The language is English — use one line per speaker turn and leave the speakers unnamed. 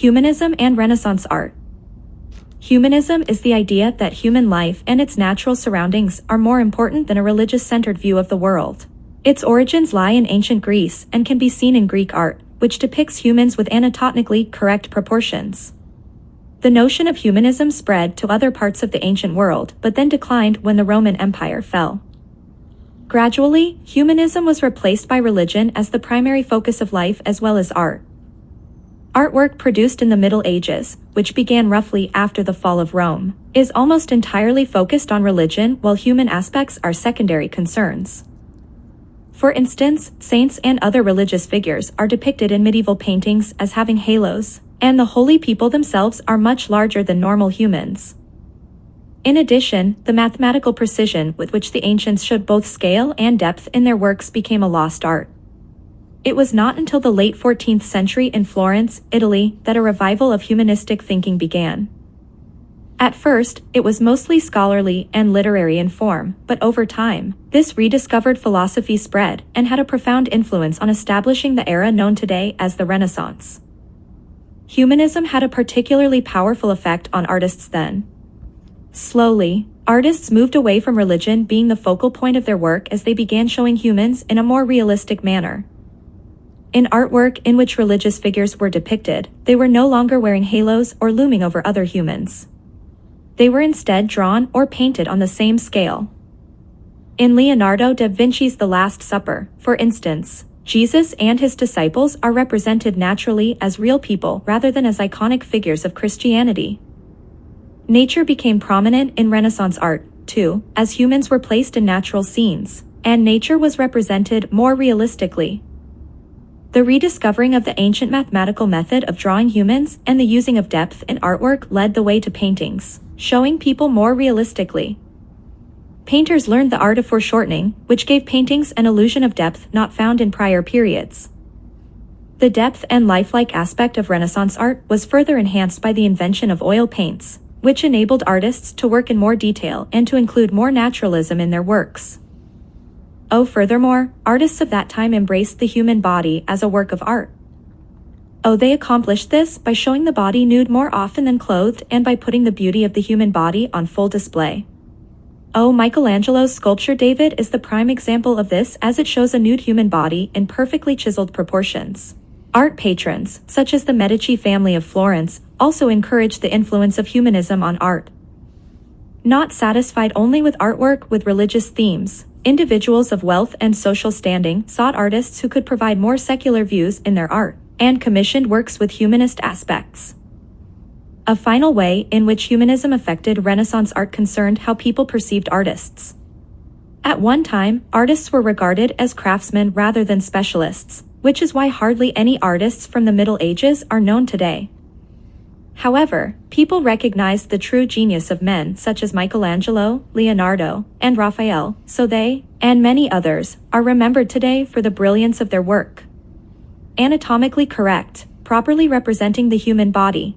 Humanism and Renaissance Art. Humanism is the idea that human life and its natural surroundings are more important than a religious-centered view of the world. Its origins lie in ancient Greece and can be seen in Greek art, which depicts humans with anatomically correct proportions. The notion of humanism spread to other parts of the ancient world, but then declined when the Roman Empire fell. Gradually, humanism was replaced by religion as the primary focus of life as well as art. Artwork produced in the Middle Ages, which began roughly after the fall of Rome, is almost entirely focused on religion while human aspects are secondary concerns. For instance, saints and other religious figures are depicted in medieval paintings as having halos, and the holy people themselves are much larger than normal humans. In addition, the mathematical precision with which the ancients showed both scale and depth in their works became a lost art. It was not until the late 14th century in Florence, Italy, that a revival of humanistic thinking began. At first, it was mostly scholarly and literary in form, but over time, this rediscovered philosophy spread and had a profound influence on establishing the era known today as the Renaissance. Humanism had a particularly powerful effect on artists then. Slowly, artists moved away from religion being the focal point of their work as they began showing humans in a more realistic manner. In artwork in which religious figures were depicted, they were no longer wearing halos or looming over other humans. They were instead drawn or painted on the same scale. In Leonardo da Vinci's The Last Supper, for instance, Jesus and his disciples are represented naturally as real people rather than as iconic figures of Christianity. Nature became prominent in Renaissance art, too, as humans were placed in natural scenes, and nature was represented more realistically. The rediscovering of the ancient mathematical method of drawing humans and the using of depth in artwork led the way to paintings, showing people more realistically. Painters learned the art of foreshortening, which gave paintings an illusion of depth not found in prior periods. The depth and lifelike aspect of Renaissance art was further enhanced by the invention of oil paints, which enabled artists to work in more detail and to include more naturalism in their works. Furthermore, artists of that time embraced the human body as a work of art. They accomplished this by showing the body nude more often than clothed and by putting the beauty of the human body on full display. Michelangelo's sculpture David is the prime example of this as it shows a nude human body in perfectly chiseled proportions. Art patrons, such as the Medici family of Florence, also encouraged the influence of humanism on art. Not satisfied only with artwork with religious themes, individuals of wealth and social standing sought artists who could provide more secular views in their art, and commissioned works with humanist aspects. A final way in which humanism affected Renaissance art concerned how people perceived artists. At one time, artists were regarded as craftsmen rather than specialists, which is why hardly any artists from the Middle Ages are known today. However, people recognized the true genius of men such as Michelangelo, Leonardo, and Raphael, so they, and many others, are remembered today for the brilliance of their work. Anatomically correct, properly representing the human body,